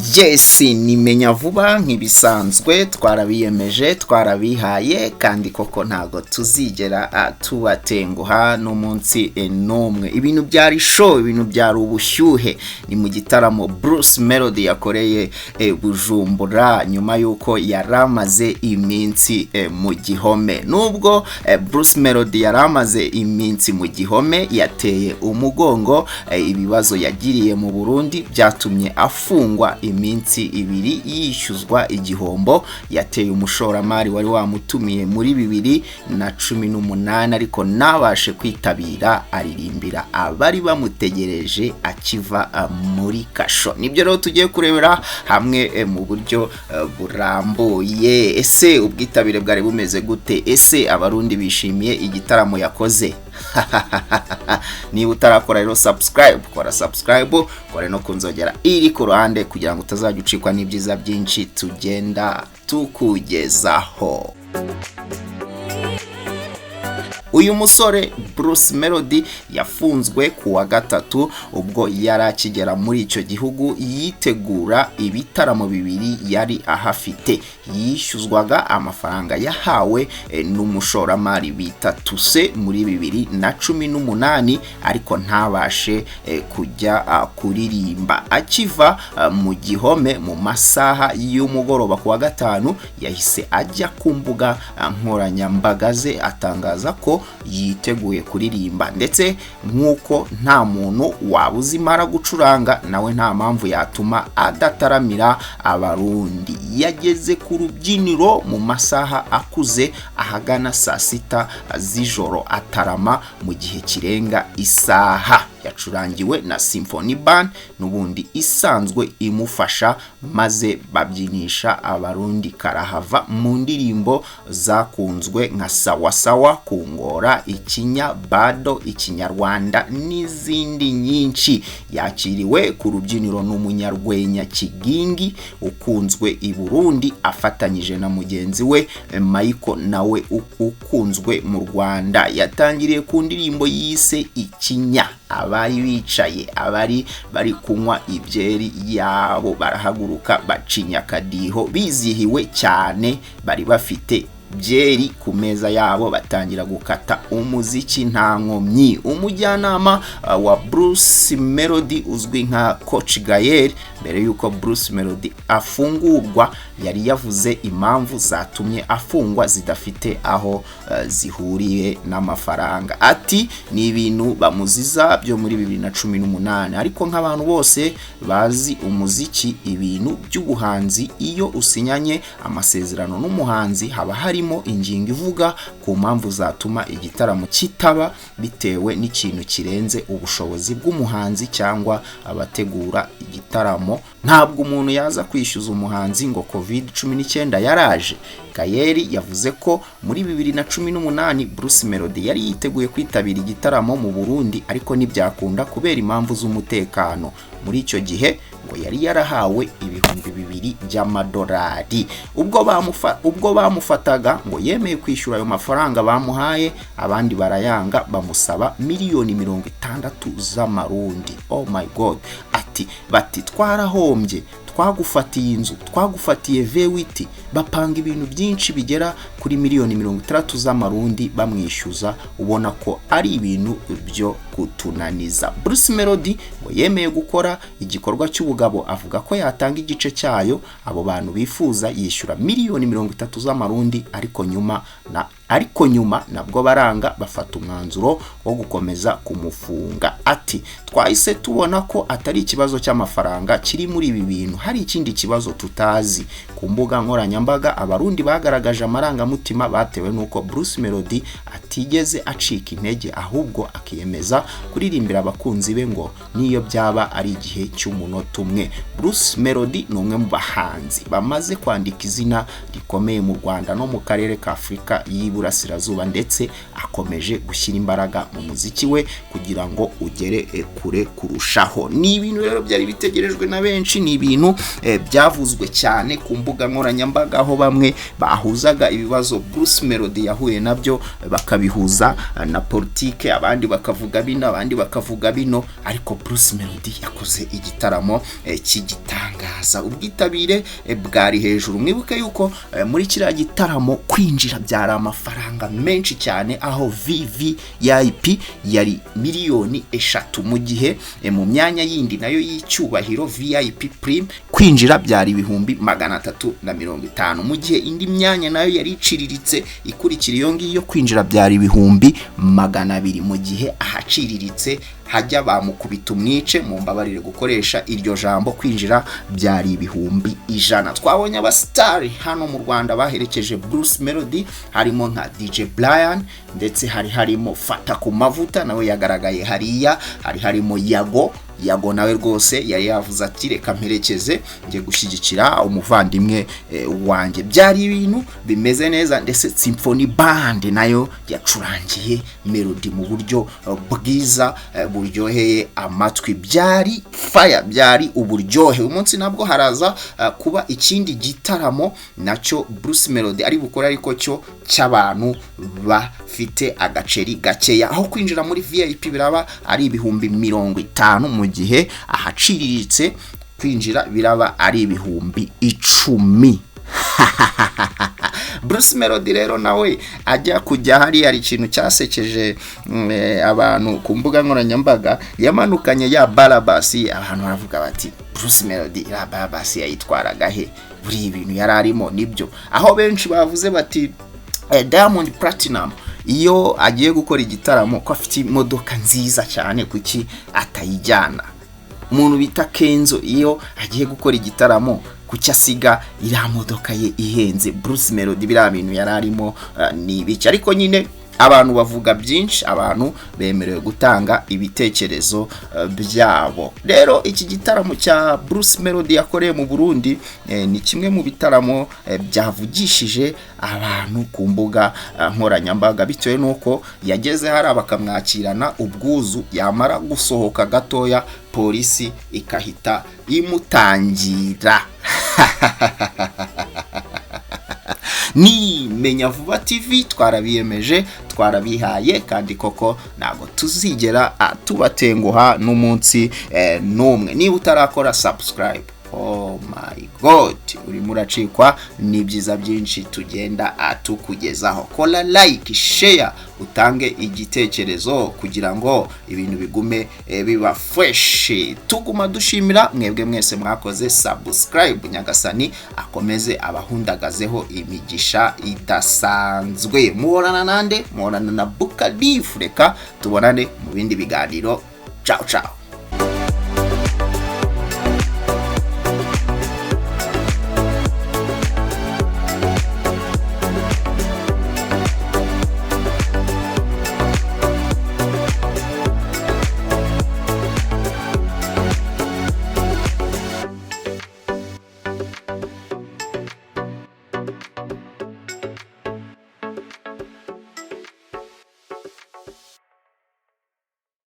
Yes, nimenya vuba nk'ibisanzwe twarabiyemeje twarabihaye kandi koko ntago tuzigera tubatenguha no munsi nomwe. Ibintu byari show, ibintu byari ubushyuhe. Ni mu gitaramo Bruce Melody yakoreye Bujumbura nyuma yuko yaramaze iminsi mu gihome. Nubwo Bruce Melody yaramaze iminsi mu gihome, yateye umugongo ibibazo yagiriye mu Burundi byatumye afungwa iminsi ibiri yishyuzwa igihombo. Yateye umushoramari wari wamutumiye muri 2018 ariko nabashe kwitabira aririmbira abari bamutegereje akiva muri kasho. Nibyo rero tugiye kurebera hamwe mu buryo burambuye. Ese ubwitabire bwari bumeze gute? Ese abarundi bishimiye igitaramo yakoze? Niba utarakora rero kora subscribe, kore no kunzogera iri ku ruhande kugira ngo utazajya ucikwa n'ibyiza byinshi tugenda tukugezaho. Uyu musore Bruce Melody yafunzwe kuwa gatatu ubwo yari akigera muri icyo gihugu yitegura ibitaramo bibiri yari ahafite. Yishyuzwaga amafaranga yahawe n'umushoramari bita Tuse muri 2018 ariko ntabashe kujya kuririmba. Akiva mu gihome mu masaha y'umugoroba kuwa gatanu yahise ajya ku mbuga nkoranyambaga ze atangaza ko yiteguye kuririmba, ndetse nk'uko nta muntu wabuze imara gucuranga nawe nta mpamvu yatuma adataramira abarundi. Yageze ku rubyiniro mu masaha akuze ahagana saa 6 z'ijoro atarama mu gihe kirenga isaha. Yacurangiwe na Symphony Band nubundi isanzwe imufasha, maze babyinisha abarundi karahava mu ndirimbo zakunzwe nka Sawa Sawa, Kungora, Ikinya, Bado, Ikinyarwanda n'izindi nyinshi. Yakiriwe ku rubyiniro n'umunyarwenya Kigingi ukunzwe i Burundi afatanyije na mugenzi we Michael nawe ukunzwe mu Rwanda. Yatangiriye ku ndirimbo yise Ikinya. Abari bicaye, abari bari kunywa ibyeri yabo barahaguruka bacinya akadiho bizihiwe cyane. Bari bafite byeri ku meza yabo batangira gukata umuziki nta nkomyi. Umujyanama wa Bruce Melody uzwi nka Coach Gael, mbere yuko Bruce Melody afungurwa yari yavuze impamvu zatumye afungwa zidafite aho zihuriye n'amafaranga. Ati ni ibintu bamuziza byo muri 2018 ariko nk'abantu bose bazi umuziki, ibintu by'ubuhanzi iyo usinyanye amasezerano n'umuhanzi haba harimo ingingo ivuga ku mpamvu zatuma igitaramo kitaba bitewe n'ikintu kirenze ubushobozi bw'umuhanzi cyangwa abategura igitaramo. Ntabwo umuntu yaza kwishyuza umuhanzi ngo COVID-19 yaraje. Kayeri yavuze ko muri 2018 Bruce Melody yari yiteguye kwitabira igitaramo mu Burundi ariko ntibyakunda kubera impamvu z'umutekano. Muri icyo gihe ngo yari yarahawe $2,000 by'amadolari. Ubwo bamufataga ngo yemeye kwishyura ayo mafaranga bamuhaye, abandi barayanga bamusaba $60,000 z'amarundi. Oh my God! Ati bati twarahombye, twagufatiye inzu, twagufatiye V8, bapanga ibintu byinshi bigera kuri $60,000 z'amarundi bamwishyuza. Ubona ko ari ibintu byo kutunaniza. Bruce Melody ngo yemeye gukora igikorwa cy'ubugabo, avuga ko yatanga igice cyayo. Abo bantu bifuza yishyura $30,000 z'amarundi ariko nyuma nabwo baranga bafata umwanzuro wo gukomeza kumufunga. Ati twahise tubona ko atari ikibazo cy'amafaranga kiri muri ibi bintu, hari ikindi kibazo tutazi. Ku mbuga nkoranyambaga abarundi bagaragaje amarangamutima batewe nuko Bruce Melody atigeze acika intege, ahubwo akiyemeza kuririmbira abakunzi be ngo niyo byaba ari igihe cy'umunota umwe. Bruce Melody ni umwe mu bahanzi bamaze kwandika izina rikomeye mu Rwanda no mu karere ka Afurika y'Iburasirazuba, ndetse akomeje gushyira imbaraga mu muziki we kugira ngo ugere kure kurushaho. Ni ibintu rero byari bitegerejwe na benshi, ni ibintu byavuzwe cyane ku mbuga nkoranyambaga. wabagaho bamwe bahuzaga ibibazo Bruce Melody yahuye nabyo bakabihuza na politike, abandi bakavuga bino abandi bakavuga bino, ariko Bruce Melody yakoze igitaramo cy'igitangaza. Ubwitabire bwari hejuru. Mwibuke yuko muri kiriya gitaramo kwinjira byari amafaranga menshi cyane, aho VVIP yari miliyoni 3, mu gihe mu myanya yindi nayo y'icyubahiro VIP Prime kwinjira byari ibihumbi 350, mu gihe indi myanya nayo yari iciriritse ikurikira iyo ngiyo kwinjira byari ibihumbi 200, mu gihe ahaciriritse hajya bamukubita umwice, mu mbabarire gukoresha iryo jambo, kwinjira byari ibihumbi 100. Twabonye abastari hano mu Rwanda baherekeje Bruce Melody, harimo nka DJ Brian, ndetse harimo Fata ku mavuta nawe yagaragaye hariya, harimo Yago nawe rwose yari yavuze ati reka mperekeze ngiye gushyigikira umuvandimwe wanjye. Byari ibintu bimeze neza, ndetse Symphony Band nayo yacurangiye Melody mu buryo bwiza buryoheye amatwi. Byari fire, byari uburyohe. Umunsi nabwo haraza kuba ikindi gitaramo nacyo Bruce Melody ari bukora, ariko cyo cy'abantu bafite agaceri gakeya, aho kwinjira muri VIP biraba ari ibihumbi 50, mu gihe ahaciriritse kwinjira biraba ari ibihumbi 10. Bruce Melody rero nawe ajya kujya hari ikintu cyasekeje abantu ku mbuga nkoranyambaga, yamanukanye ya Barabasi. Abantu baravuga bati Bruce Melody ya Barabasi yayitwaraga he? Buri ibintu yararimo nibyo, aho benshi bavuze bati Diamond Platinum iyo agiye gukora igitaramo ko afite imodoka nziza cyane, kuki atayijyana? Umuntu bita Kenzo iyo agiye gukora igitaramo kuki asiga iriya modoka ye ihenze? Bruce Melody biriya bintu yararimo ni ibiki? Ariko nyine abantu bavuga byinshi, abantu bemerewe gutanga ibitekerezo byabo. Rero iki gitaramo cya Bruce Melody yakoreye mu Burundi ni kimwe mu bitaramo byavugishije abantu ku mbuga nkoranyambaga, bitewe nuko yageze hari bakamwakirana ubwuzu, yamara gusohoka gatoya polisi ikahita imutangira. Ni Menya Vuba TV twarabiyemeje, twarabihaye, kandi koko ntago tuzigera tubatenguha n'umunsi n'umwe. Niba utarakora subscribe, oh my god, uri muracikwa ni byiza byinshi tugenda atukugezaho. Kola like, share, utange igitekerezo kugira ngo ibintu bigume biba fresh. Tuguma dushimira mwebwe mwese mwakoze subscribe. Nyagasani akomeze abahundagazeho imigisha idasanzwe. Muhorana nande, muhorana na Bukadifu. Reka tubonane mu bindi biganiro. Ciao ciao.